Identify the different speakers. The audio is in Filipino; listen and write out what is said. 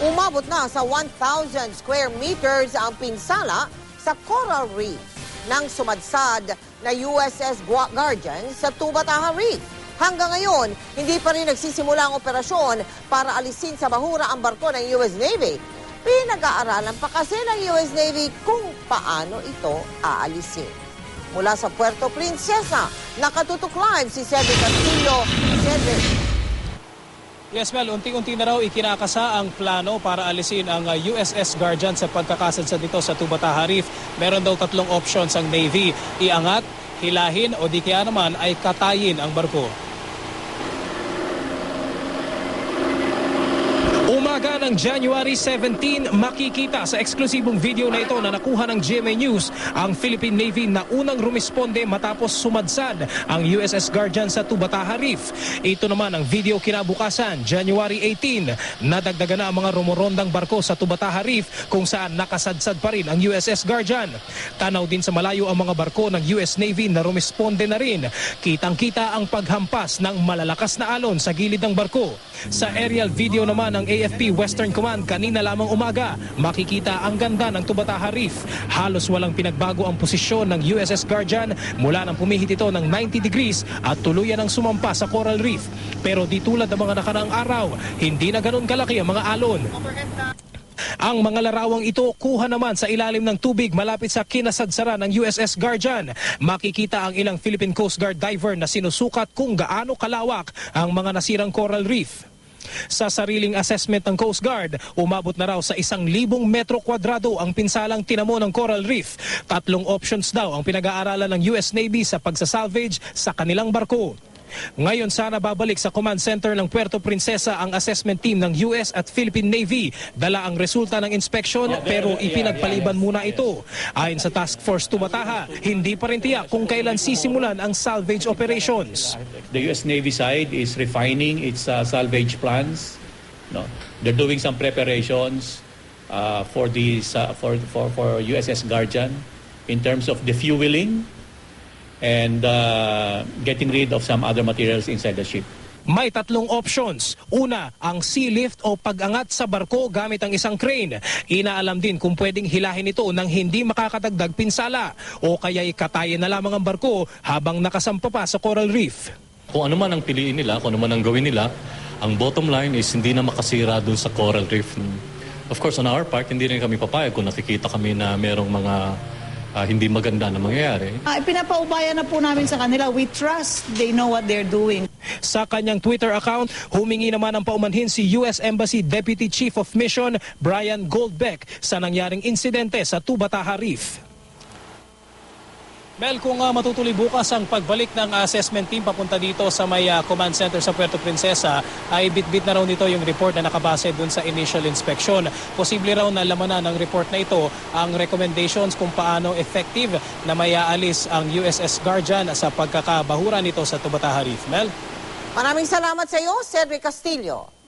Speaker 1: Umabot na sa 1,000 square meters ang pinsala sa coral reef ng sumadsad na USS Guardian sa Tubataha Reef. Hanggang ngayon, hindi pa rin nagsisimula ang operasyon para alisin sa bahura ang barko ng US Navy. Pinag-aaralan pa kasi ng US Navy kung paano ito aalisin. Mula sa Puerto Princesa, nakatutok live si Cedric Castillo. Cedric.
Speaker 2: Yes, Mel, unti-unti na raw ikinakasa ang plano para alisin ang USS Guardian sa pagkakasadsad nito sa Tubataha Reef. Meron daw 3 options ang Navy: iangat, hilahin o di kaya naman ay katayin ang barko. Umaga ng January 17, makikita sa eksklusibong video na ito na nakuha ng GMA News ang Philippine Navy na unang rumisponde matapos sumadsad ang USS Guardian sa Tubataha Reef. Ito naman ang video kinabukasan, January 18, nadagdagan na ang mga rumorondang barko sa Tubataha Reef kung saan nakasadsad pa rin ang USS Guardian. Tanaw din sa malayo ang mga barko ng US Navy na rumisponde na rin. Kitang-kita ang paghampas ng malalakas na alon sa gilid ng barko. Sa aerial video naman ng AFP Western Command kanina lamang umaga, makikita ang ganda ng Tubataha Reef. Halos walang pinagbago ang posisyon ng USS Guardian mula nang pumihit ito ng 90 degrees at tuluyan ang sumampa sa Coral Reef. Pero di tulad ng mga nakaraang araw, hindi na ganun kalaki ang mga alon. Ang mga larawang ito kuha naman sa ilalim ng tubig malapit sa kinasadsaran ng USS Guardian. Makikita ang ilang Philippine Coast Guard diver na sinusukat kung gaano kalawak ang mga nasirang coral reef. Sa sariling assessment ng Coast Guard, umabot na raw sa 1,000 metro kwadrado ang pinsalang tinamo ng coral reef. 3 options daw ang pinag-aaralan ng US Navy sa pagsasalvage sa kanilang barko. Ngayon sana babalik sa command center ng Puerto Princesa ang assessment team ng US at Philippine Navy. Dala ang resulta ng inspeksyon pero ipinagpaliban muna ito. Ayon sa Task Force Tubataha, hindi pa rin tiyak kung kailan sisimulan ang salvage operations.
Speaker 3: The US Navy side is refining its salvage plans. No, they're doing some preparations for USS Guardian in terms of defueling and getting rid of some other materials inside the ship.
Speaker 2: May 3 options. Una, ang sea lift o pag-angat sa barko gamit ang isang crane. Inaalam din kung pwedeng hilahin ito nang hindi makakadagdag pinsala o kaya'y katayin na lamang ang barko habang nakasampa pa sa coral reef.
Speaker 4: Kung ano man ang piliin nila, kung ano man ang gawin nila, ang bottom line is hindi na makasira dun sa coral reef. Of course, on our part, hindi rin kami papayag kung nakikita kami na merong mga hindi maganda na mangyayari.
Speaker 5: Pinapaubaya na po namin sa kanila. We trust they know what they're doing.
Speaker 2: Sa kanyang Twitter account, humingi naman ng paumanhin si US Embassy Deputy Chief of Mission Brian Goldbeck sa nangyaring insidente sa Tubataha Reef. Mel, kung matutuloy bukas ang pagbalik ng assessment team papunta dito sa may command center sa Puerto Princesa, ay bit-bit na raw nito yung report na nakabase dun sa initial inspection. Posible raw na lamanan ng report na ito ang recommendations kung paano effective na may aalis ang USS Guardian sa pagkakabahura nito sa Tubataha Reef. Mel?
Speaker 1: Maraming salamat sa iyo, Cedric Castillo.